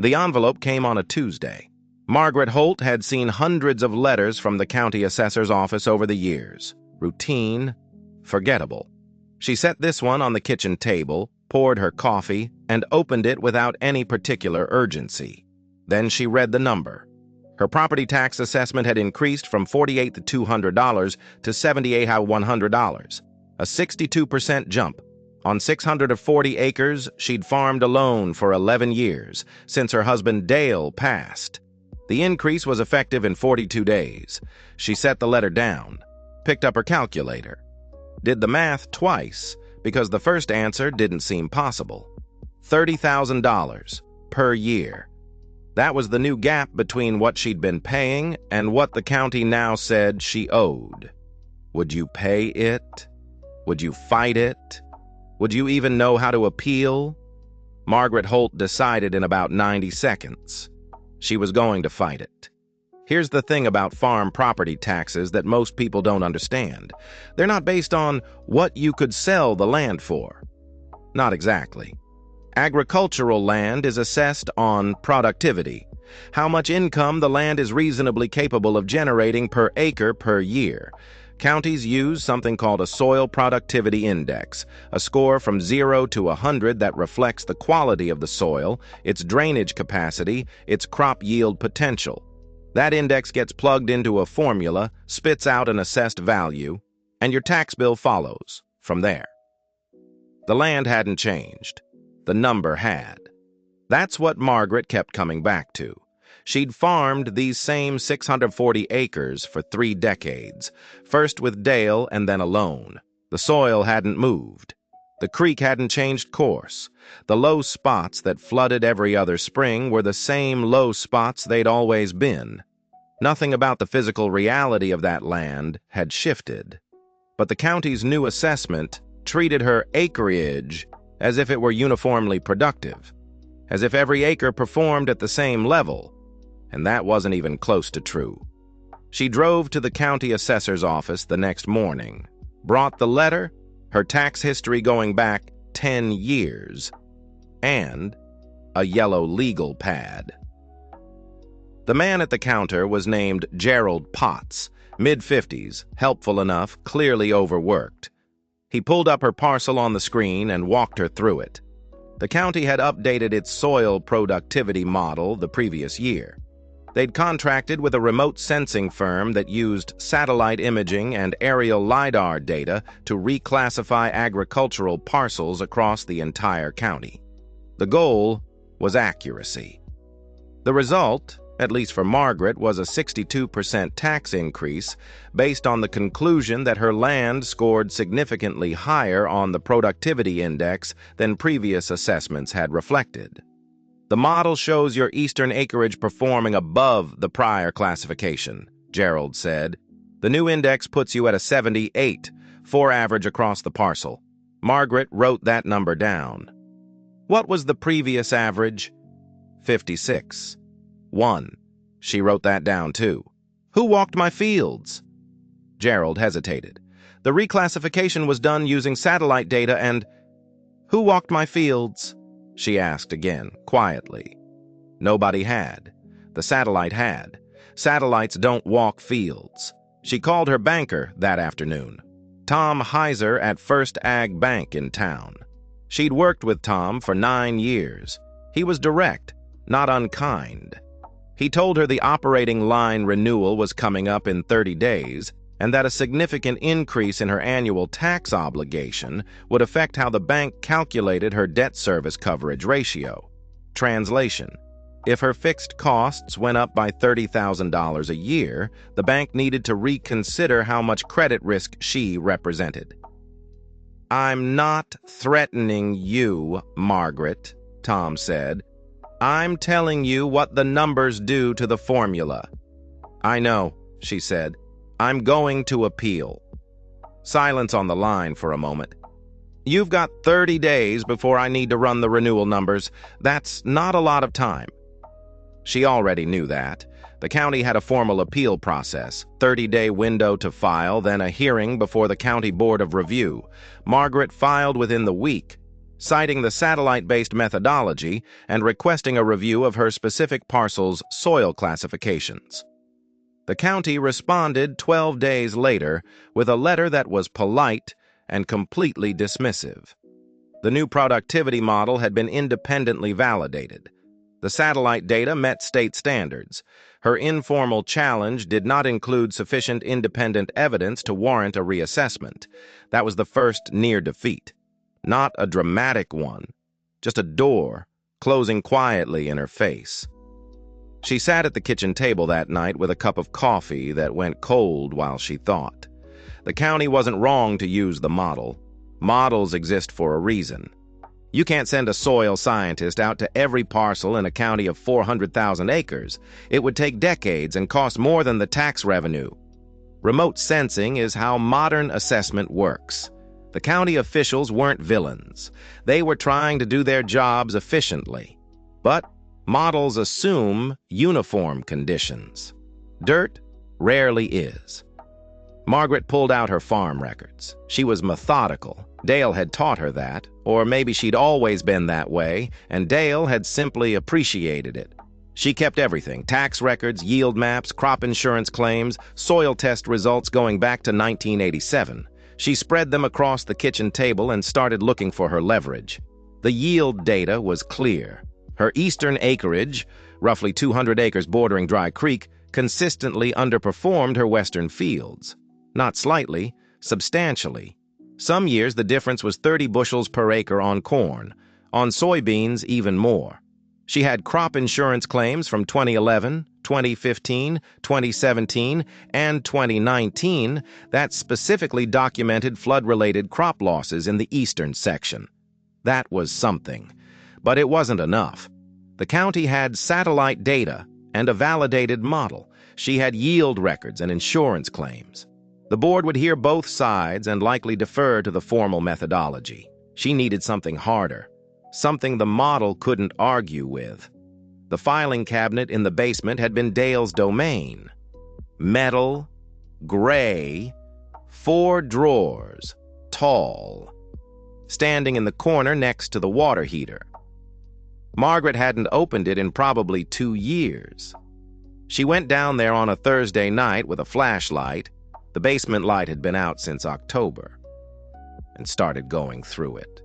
The envelope came on a Tuesday. Margaret Holt had seen hundreds of letters from the county assessor's office over the years. Routine, forgettable. She set this one on the kitchen table, poured her coffee, and opened it without any particular urgency. Then she read the number. Her property tax assessment had increased from $48,200 to $78,100, a 62% jump. On 640 acres, she'd farmed alone for 11 years, since her husband Dale passed. The increase was effective in 42 days. She set the letter down, picked up her calculator, did the math twice, because the first answer didn't seem possible. $30,000 per year. That was the new gap between what she'd been paying and what the county now said she owed. Would you pay it? Would you fight it? Would you even know how to appeal? Margaret Holt decided in about 90 seconds. She was going to fight it. Here's the thing about farm property taxes that most people don't understand. They're not based on what you could sell the land for. Not exactly. Agricultural land is assessed on productivity, how much income the land is reasonably capable of generating per acre per year. Counties use something called a soil productivity index, a score from 0 to 100 that reflects the quality of the soil, its drainage capacity, its crop yield potential. That index gets plugged into a formula, spits out an assessed value, and your tax bill follows from there. The land hadn't changed. The number had. That's what Margaret kept coming back to. She'd farmed these same 640 acres for 3 decades, first with Dale and then alone. The soil hadn't moved. The creek hadn't changed course. The low spots that flooded every other spring were the same low spots they'd always been. Nothing about the physical reality of that land had shifted. But the county's new assessment treated her acreage as if it were uniformly productive, as if every acre performed at the same level, and that wasn't even close to true. She drove to the county assessor's office the next morning, brought the letter, her tax history going back 10 years, and a yellow legal pad. The man at the counter was named Gerald Potts, mid-50s, helpful enough, clearly overworked. He pulled up her parcel on the screen and walked her through it. The county had updated its soil productivity model the previous year. They'd contracted with a remote sensing firm that used satellite imaging and aerial LiDAR data to reclassify agricultural parcels across the entire county. The goal was accuracy. The result, at least for Margaret, was a 62% tax increase based on the conclusion that her land scored significantly higher on the productivity index than previous assessments had reflected. The model shows your eastern acreage performing above the prior classification, Gerald said. The new index puts you at a 78 for average across the parcel. Margaret wrote that number down. What was the previous average? 56. 1. She wrote that down too. Who walked my fields? Gerald hesitated. The reclassification was done using satellite data and... Who walked my fields? She asked again, quietly. Nobody had. The satellite had. Satellites don't walk fields. She called her banker that afternoon, Tom Heiser at First Ag Bank in town. She'd worked with Tom for 9 years. He was direct, not unkind. He told her the operating line renewal was coming up in 30 days and that a significant increase in her annual tax obligation would affect how the bank calculated her debt service coverage ratio. Translation: if her fixed costs went up by $30,000 a year, the bank needed to reconsider how much credit risk she represented. "I'm not threatening you, Margaret," Tom said. "I'm telling you what the numbers do to the formula." "I know," she said. "I'm going to appeal." Silence on the line for a moment. "You've got 30 days before I need to run the renewal numbers. That's not a lot of time." She already knew that. The county had a formal appeal process, 30-day window to file, then a hearing before the County Board of Review. Margaret filed within the week. citing the satellite-based methodology and requesting a review of her specific parcel's soil classifications. The county responded 12 days later with a letter that was polite and completely dismissive. The new productivity model had been independently validated. The satellite data met state standards. Her informal challenge did not include sufficient independent evidence to warrant a reassessment. That was the first near defeat. Not a dramatic one, just a door closing quietly in her face. She sat at the kitchen table that night with a cup of coffee that went cold while she thought. The county wasn't wrong to use the model. Models exist for a reason. You can't send a soil scientist out to every parcel in a county of 400,000 acres. It would take decades and cost more than the tax revenue. Remote sensing is how modern assessment works. The county officials weren't villains. They were trying to do their jobs efficiently. But models assume uniform conditions. Dirt rarely is. Margaret pulled out her farm records. She was methodical. Dale had taught her that, or maybe she'd always been that way, and Dale had simply appreciated it. She kept everything: tax records, yield maps, crop insurance claims, soil test results going back to 1987. She spread them across the kitchen table and started looking for her leverage. The yield data was clear. Her eastern acreage, roughly 200 acres bordering Dry Creek, consistently underperformed her western fields. Not slightly, substantially. Some years the difference was 30 bushels per acre on corn. On soybeans, even more. She had crop insurance claims from 2011, 2015, 2017, and 2019 that specifically documented flood-related crop losses in the eastern section. That was something. But it wasn't enough. The county had satellite data and a validated model. She had yield records and insurance claims. The board would hear both sides and likely defer to the formal methodology. She needed something harder, something the model couldn't argue with. The filing cabinet in the basement had been Dale's domain. Metal, gray, 4 drawers, tall, standing in the corner next to the water heater. Margaret hadn't opened it in probably 2 years. She went down there on a Thursday night with a flashlight. The basement light had been out since October, and started going through it.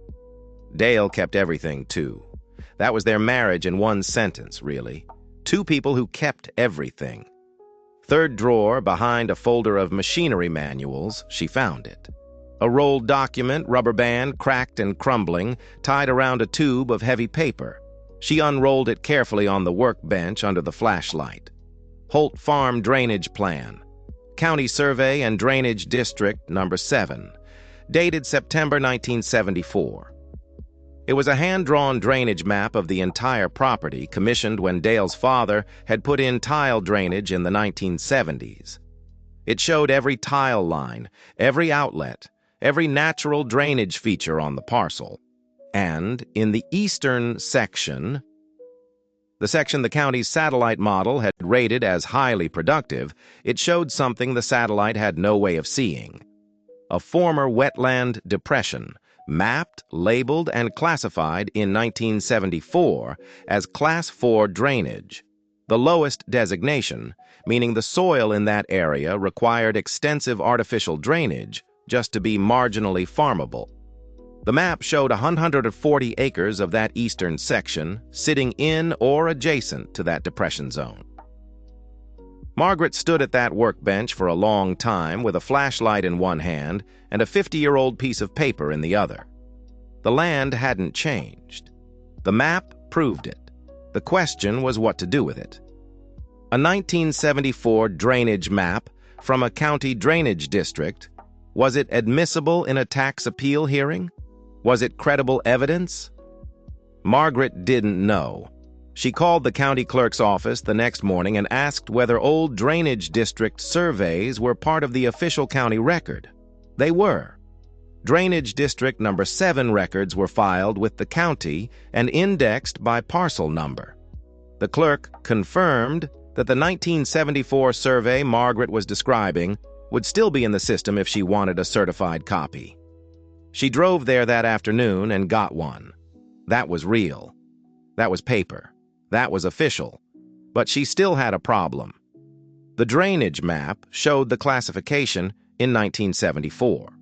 Dale kept everything, too. That was their marriage in one sentence, really. 2 people who kept everything. 3rd drawer, behind a folder of machinery manuals, she found it. A rolled document, rubber band, cracked and crumbling, tied around a tube of heavy paper. She unrolled it carefully on the workbench under the flashlight. Holt Farm Drainage Plan. County Survey and Drainage District Number 7, dated September 1974. It was a hand-drawn drainage map of the entire property, commissioned when Dale's father had put in tile drainage in the 1970s. It showed every tile line, every outlet, every natural drainage feature on the parcel. And in the eastern section, the section the county's satellite model had rated as highly productive, it showed something the satellite had no way of seeing. A former wetland depression, mapped, labeled, and classified in 1974 as Class 4 drainage. The lowest designation, meaning the soil in that area required extensive artificial drainage just to be marginally farmable. The map showed 140 acres of that eastern section sitting in or adjacent to that depression zone. Margaret stood at that workbench for a long time with a flashlight in one hand and a 50-year-old piece of paper in the other. The land hadn't changed. The map proved it. The question was what to do with it. A 1974 drainage map from a county drainage district, was it admissible in a tax appeal hearing? Was it credible evidence? Margaret didn't know. She called the county clerk's office the next morning and asked whether old drainage district surveys were part of the official county record. They were. Drainage District Number 7 records were filed with the county and indexed by parcel number. The clerk confirmed that the 1974 survey Margaret was describing would still be in the system if she wanted a certified copy. She drove there that afternoon and got one. That was real. That was paper. That was official. But she still had a problem. The drainage map showed the classification in 1974.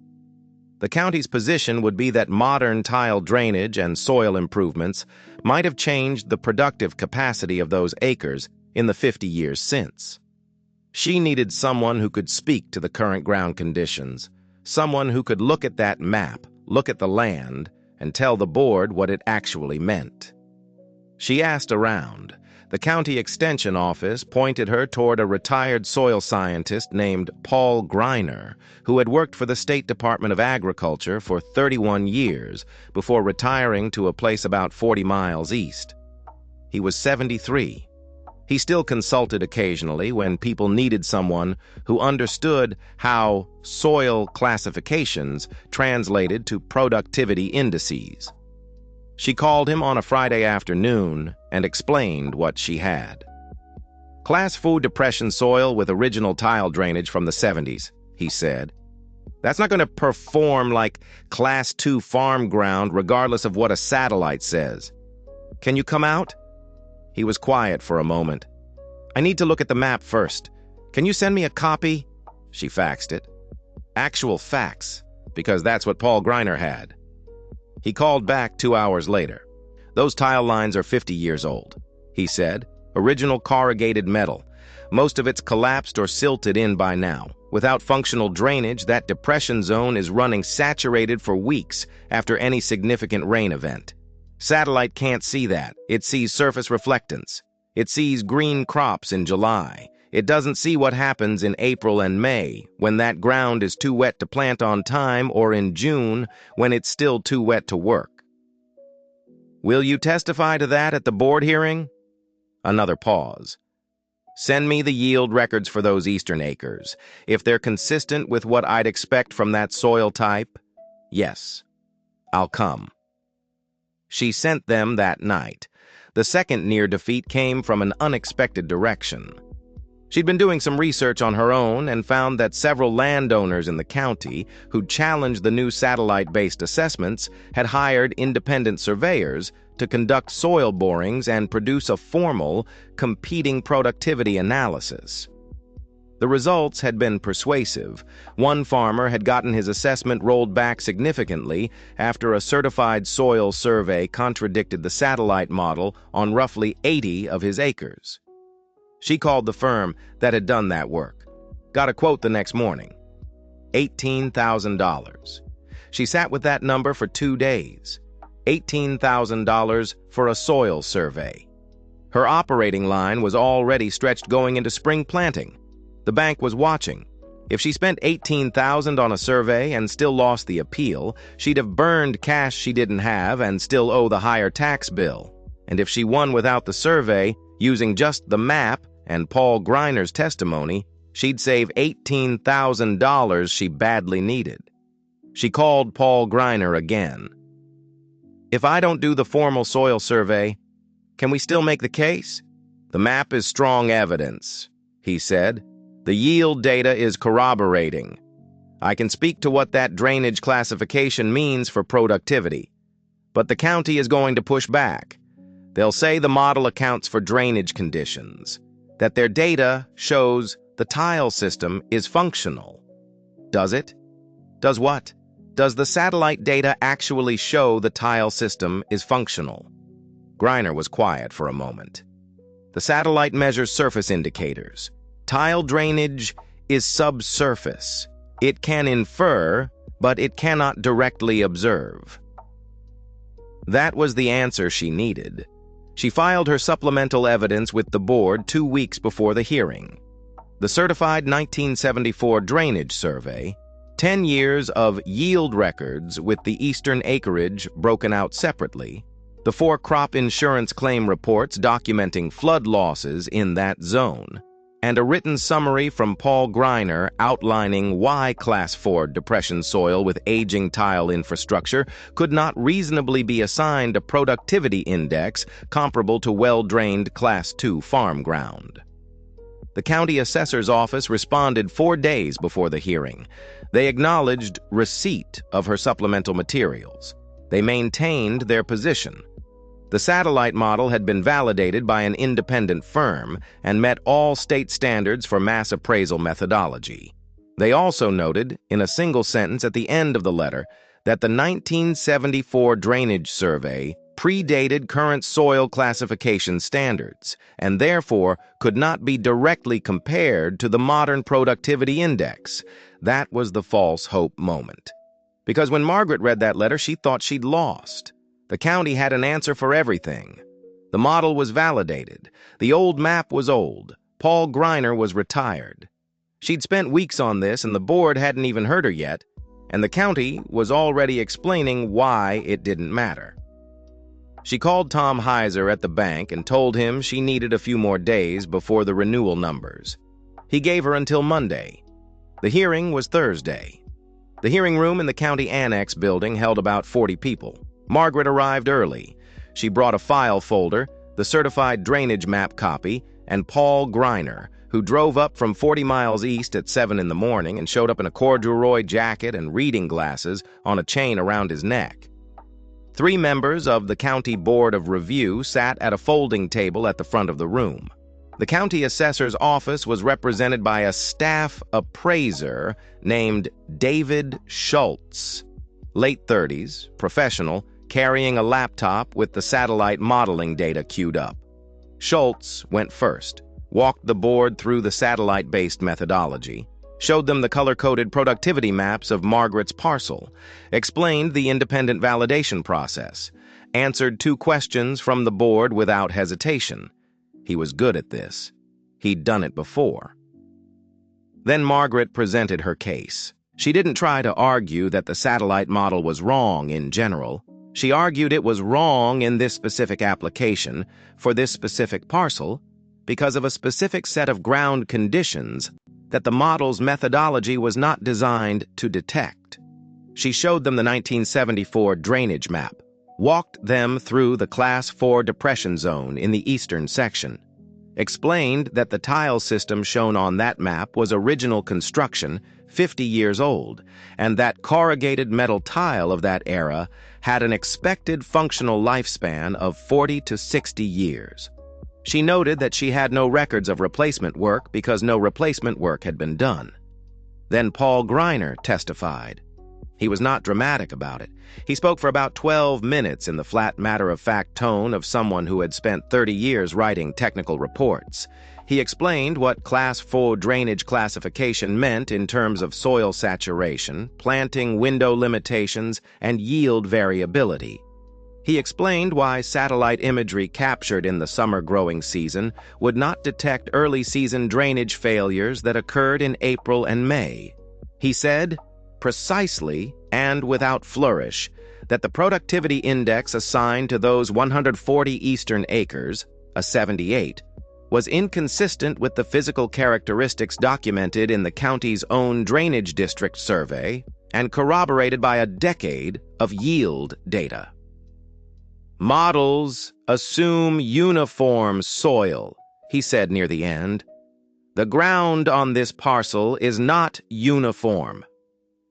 The county's position would be that modern tile drainage and soil improvements might have changed the productive capacity of those acres in the 50 years since. She needed someone who could speak to the current ground conditions, someone who could look at that map, look at the land, and tell the board what it actually meant. She asked around. The county extension office pointed her toward a retired soil scientist named Paul Greiner, who had worked for the State Department of Agriculture for 31 years before retiring to a place about 40 miles east. He was 73. He still consulted occasionally when people needed someone who understood how soil classifications translated to productivity indices. She called him on a Friday afternoon and explained what she had. Class 4 depression soil with original tile drainage from the 70s, he said. That's not going to perform like Class 2 farm ground regardless of what a satellite says. Can you come out? He was quiet for a moment. I need to look at the map first. Can you send me a copy? She faxed it. Actual fax, because that's what Paul Greiner had. He called back 2 hours later. Those tile lines are 50 years old, he said. Original corrugated metal. Most of it's collapsed or silted in by now. Without functional drainage, that depression zone is running saturated for weeks after any significant rain event. Satellite can't see that. It sees surface reflectance. It sees green crops in July. It doesn't see what happens in April and May, when that ground is too wet to plant on time, or in June, when it's still too wet to work. Will you testify to that at the board hearing? Another pause. Send me the yield records for those eastern acres. If they're consistent with what I'd expect from that soil type, yes, I'll come. She sent them that night. The second near defeat came from an unexpected direction. She'd been doing some research on her own and found that several landowners in the county who'd challenged the new satellite-based assessments had hired independent surveyors to conduct soil borings and produce a formal, competing productivity analysis. The results had been persuasive. One farmer had gotten his assessment rolled back significantly after a certified soil survey contradicted the satellite model on roughly 80 of his acres. She called the firm that had done that work. Got a quote the next morning. $18,000. She sat with that number for 2 days. $18,000 for a soil survey. Her operating line was already stretched going into spring planting. The bank was watching. If she spent $18,000 on a survey and still lost the appeal, she'd have burned cash she didn't have and still owe the higher tax bill. And if she won without the survey, using just the map and Paul Greiner's testimony, she'd save $18,000 she badly needed. She called Paul Greiner again. If I don't do the formal soil survey, can we still make the case? The map is strong evidence, he said. The yield data is corroborating. I can speak to what that drainage classification means for productivity. But the county is going to push back. They'll say the model accounts for drainage conditions, that their data shows the tile system is functional. Does it? Does what? Does the satellite data actually show the tile system is functional? Greiner was quiet for a moment. The satellite measures surface indicators. Tile drainage is subsurface. It can infer, but it cannot directly observe. That was the answer she needed. She filed her supplemental evidence with the board 2 weeks before the hearing. The certified 1974 drainage survey, 10 years of yield records with the eastern acreage broken out separately, the 4 crop insurance claim reports documenting flood losses in that zone, and a written summary from Paul Greiner outlining why Class 4 depression soil with aging tile infrastructure could not reasonably be assigned a productivity index comparable to well-drained Class 2 farm ground. The county assessor's office responded 4 days before the hearing. They acknowledged receipt of her supplemental materials. They maintained their position. The satellite model had been validated by an independent firm and met all state standards for mass appraisal methodology. They also noted, in a single sentence at the end of the letter, that the 1974 drainage survey predated current soil classification standards and therefore could not be directly compared to the modern productivity index. That was the false hope moment. Because when Margaret read that letter, she thought she'd lost. The county had an answer for everything. The model was validated. The old map was old. Paul Greiner was retired. She'd spent weeks on this, and the board hadn't even heard her yet, and the county was already explaining why it didn't matter. She called Tom Heiser at the bank and told him she needed a few more days before the renewal numbers. He gave her until Monday. The hearing was Thursday. The hearing room in the county annex building held about 40 people. Margaret arrived early. She brought a file folder, the certified drainage map copy, and Paul Greiner, who drove up from 40 miles east at 7 in the morning and showed up in a corduroy jacket and reading glasses on a chain around his neck. 3 members of the County Board of Review sat at a folding table at the front of the room. The county assessor's office was represented by a staff appraiser named David Schultz, late 30s, professional, carrying a laptop with the satellite modeling data queued up. Schultz went first, walked the board through the satellite-based methodology, showed them the color-coded productivity maps of Margaret's parcel, explained the independent validation process, answered 2 questions from the board without hesitation. He was good at this. He'd done it before. Then Margaret presented her case. She didn't try to argue that the satellite model was wrong in general. She argued it was wrong in this specific application for this specific parcel because of a specific set of ground conditions that the model's methodology was not designed to detect. She showed them the 1974 drainage map, walked them through the Class 4 depression zone in the eastern section, explained that the tile system shown on that map was original construction, 50 years old, and that corrugated metal tile of that era had an expected functional lifespan of 40 to 60 years. She noted that she had no records of replacement work because no replacement work had been done. Then Paul Greiner testified. He was not dramatic about it. He spoke for about 12 minutes in the flat matter-of-fact tone of someone who had spent 30 years writing technical reports. He explained what Class 4 drainage classification meant in terms of soil saturation, planting window limitations, and yield variability. He explained why satellite imagery captured in the summer growing season would not detect early season drainage failures that occurred in April and May. He said, precisely and without flourish, that the productivity index assigned to those 140 eastern acres, a 78, was inconsistent with the physical characteristics documented in the county's own drainage district survey and corroborated by a decade of yield data. Models assume uniform soil, he said near the end. The ground on this parcel is not uniform.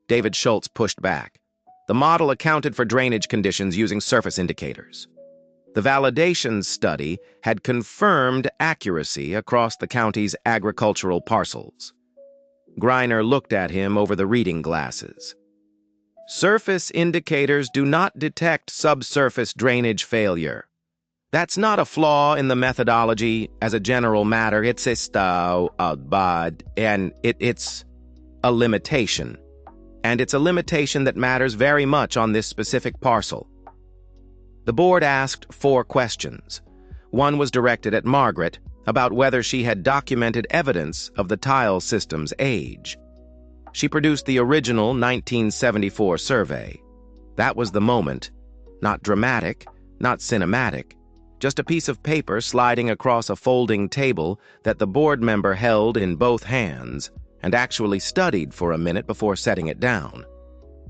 David Schultz pushed back. The model accounted for drainage conditions using surface indicators. The validation study had confirmed accuracy across the county's agricultural parcels. Greiner looked at him over the reading glasses. Surface indicators do not detect subsurface drainage failure. That's not a flaw in the methodology as a general matter. It's it's a limitation. And it's a limitation that matters very much on this specific parcel. The board asked 4 questions. One was directed at Margaret about whether she had documented evidence of the tile system's age. She produced the original 1974 survey. That was the moment. Not dramatic, not cinematic, just a piece of paper sliding across a folding table that the board member held in both hands and actually studied for a minute before setting it down.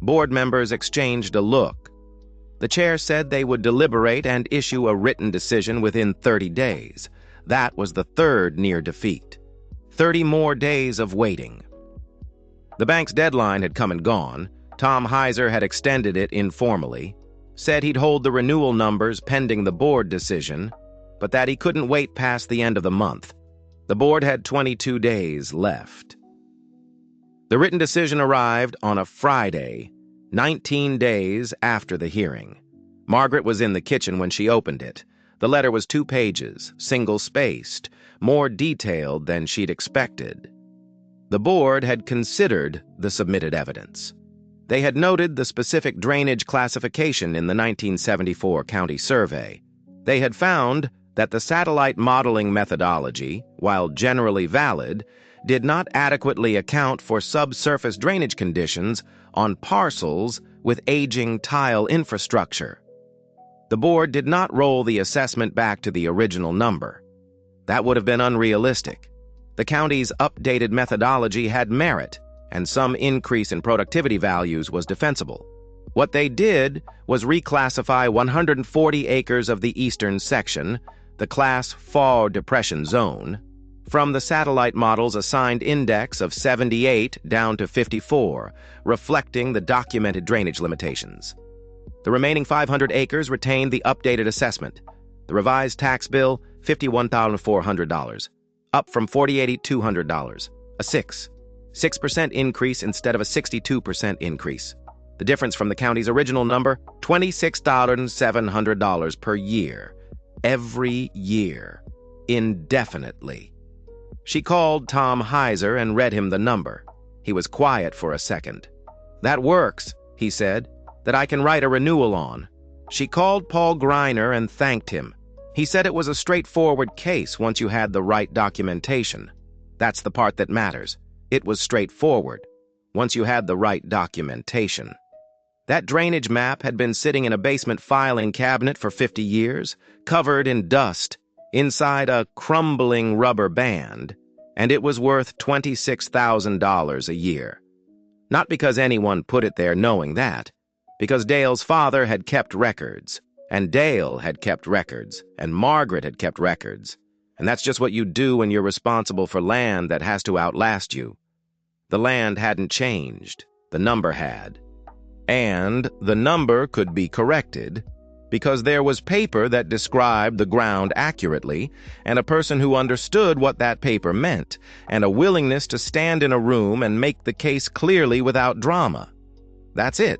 Board members exchanged a look. The chair said they would deliberate and issue a written decision within 30 days. That was the 3rd near defeat. 30 more days of waiting. The bank's deadline had come and gone. Tom Heiser had extended it informally, said he'd hold the renewal numbers pending the board decision, but that he couldn't wait past the end of the month. The board had 22 days left. The written decision arrived on a Friday, 19 days after the hearing. Margaret was in the kitchen when she opened it. The letter was 2 pages, single-spaced, more detailed than she'd expected. The board had considered the submitted evidence. They had noted the specific drainage classification in the 1974 county survey. They had found that the satellite modeling methodology, while generally valid, did not adequately account for subsurface drainage conditions on parcels with aging tile infrastructure. The board did not roll the assessment back to the original number. That would have been unrealistic. The county's updated methodology had merit, and some increase in productivity values was defensible. What they did was reclassify 140 acres of the eastern section, the Class 4 depression zone, from the satellite model's assigned index of 78 down to 54, reflecting the documented drainage limitations. The remaining 500 acres retained the updated assessment. The revised tax bill, $51,400, up from $48,200, a 6% increase instead of a 62% increase. The difference from the county's original number, $26,700 per year, every year, indefinitely. She called Tom Heiser and read him the number. He was quiet for a second. "That works," he said, "that I can write a renewal on." She called Paul Greiner and thanked him. He said it was a straightforward case once you had the right documentation. That's the part that matters. It was straightforward, once you had the right documentation. That drainage map had been sitting in a basement filing cabinet for 50 years, covered in dust, inside a crumbling rubber band, and it was worth $26,000 a year. Not because anyone put it there knowing that, because Dale's father had kept records, and Dale had kept records, and Margaret had kept records, and that's just what you do when you're responsible for land that has to outlast you. The land hadn't changed, the number had. And the number could be corrected because there was paper that described the ground accurately, and a person who understood what that paper meant, and a willingness to stand in a room and make the case clearly without drama. That's it.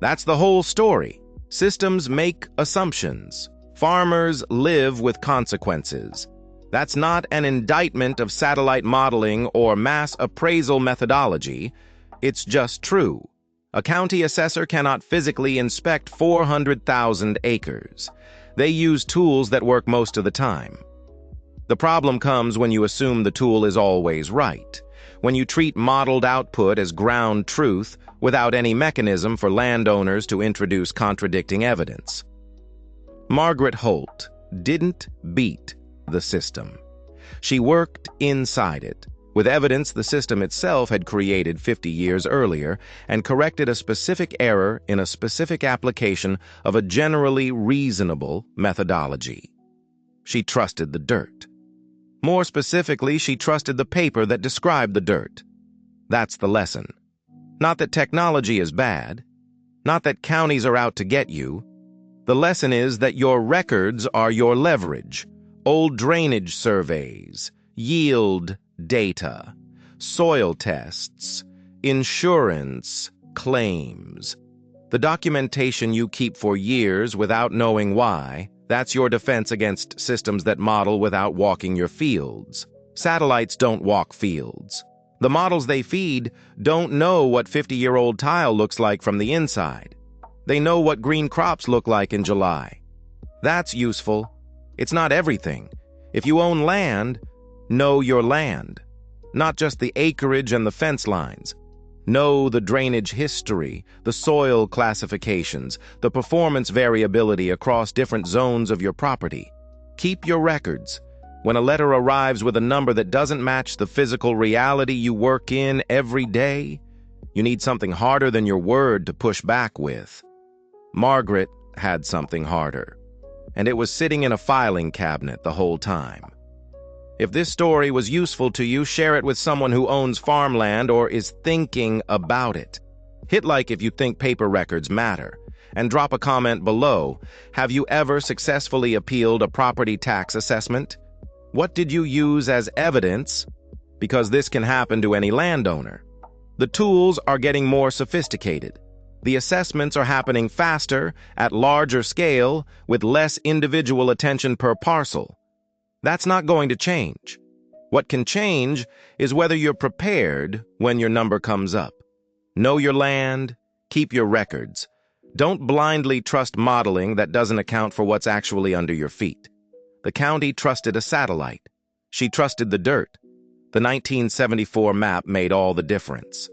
That's the whole story. Systems make assumptions. Farmers live with consequences. That's not an indictment of satellite modeling or mass appraisal methodology. It's just true. A county assessor cannot physically inspect 400,000 acres. They use tools that work most of the time. The problem comes when you assume the tool is always right, when you treat modeled output as ground truth without any mechanism for landowners to introduce contradicting evidence. Margaret Holt didn't beat the system. She worked inside it, with evidence the system itself had created 50 years earlier, and corrected a specific error in a specific application of a generally reasonable methodology. She trusted the dirt. More specifically, she trusted the paper that described the dirt. That's the lesson. Not that technology is bad, not that counties are out to get you. The lesson is that your records are your leverage. Old drainage surveys, yield data, soil tests, insurance claims. The documentation you keep for years without knowing why, that's your defense against systems that model without walking your fields. Satellites don't walk fields. The models they feed don't know what 50-year-old tile looks like from the inside. They know what green crops look like in July. That's useful. It's not everything. If you own land, know your land. Not just the acreage and the fence lines. Know the drainage history, the soil classifications, the performance variability across different zones of your property. Keep your records. When a letter arrives with a number that doesn't match the physical reality you work in every day, you need something harder than your word to push back with. Margaret had something harder, and it was sitting in a filing cabinet the whole time. If this story was useful to you, share it with someone who owns farmland or is thinking about it. Hit like if you think paper records matter, and drop a comment below. Have you ever successfully appealed a property tax assessment? What did you use as evidence? Because this can happen to any landowner. The tools are getting more sophisticated. The assessments are happening faster, at larger scale, with less individual attention per parcel. That's not going to change. What can change is whether you're prepared when your number comes up. Know your land, keep your records. Don't blindly trust modeling that doesn't account for what's actually under your feet. The county trusted a satellite. She trusted the dirt. The 1974 map made all the difference.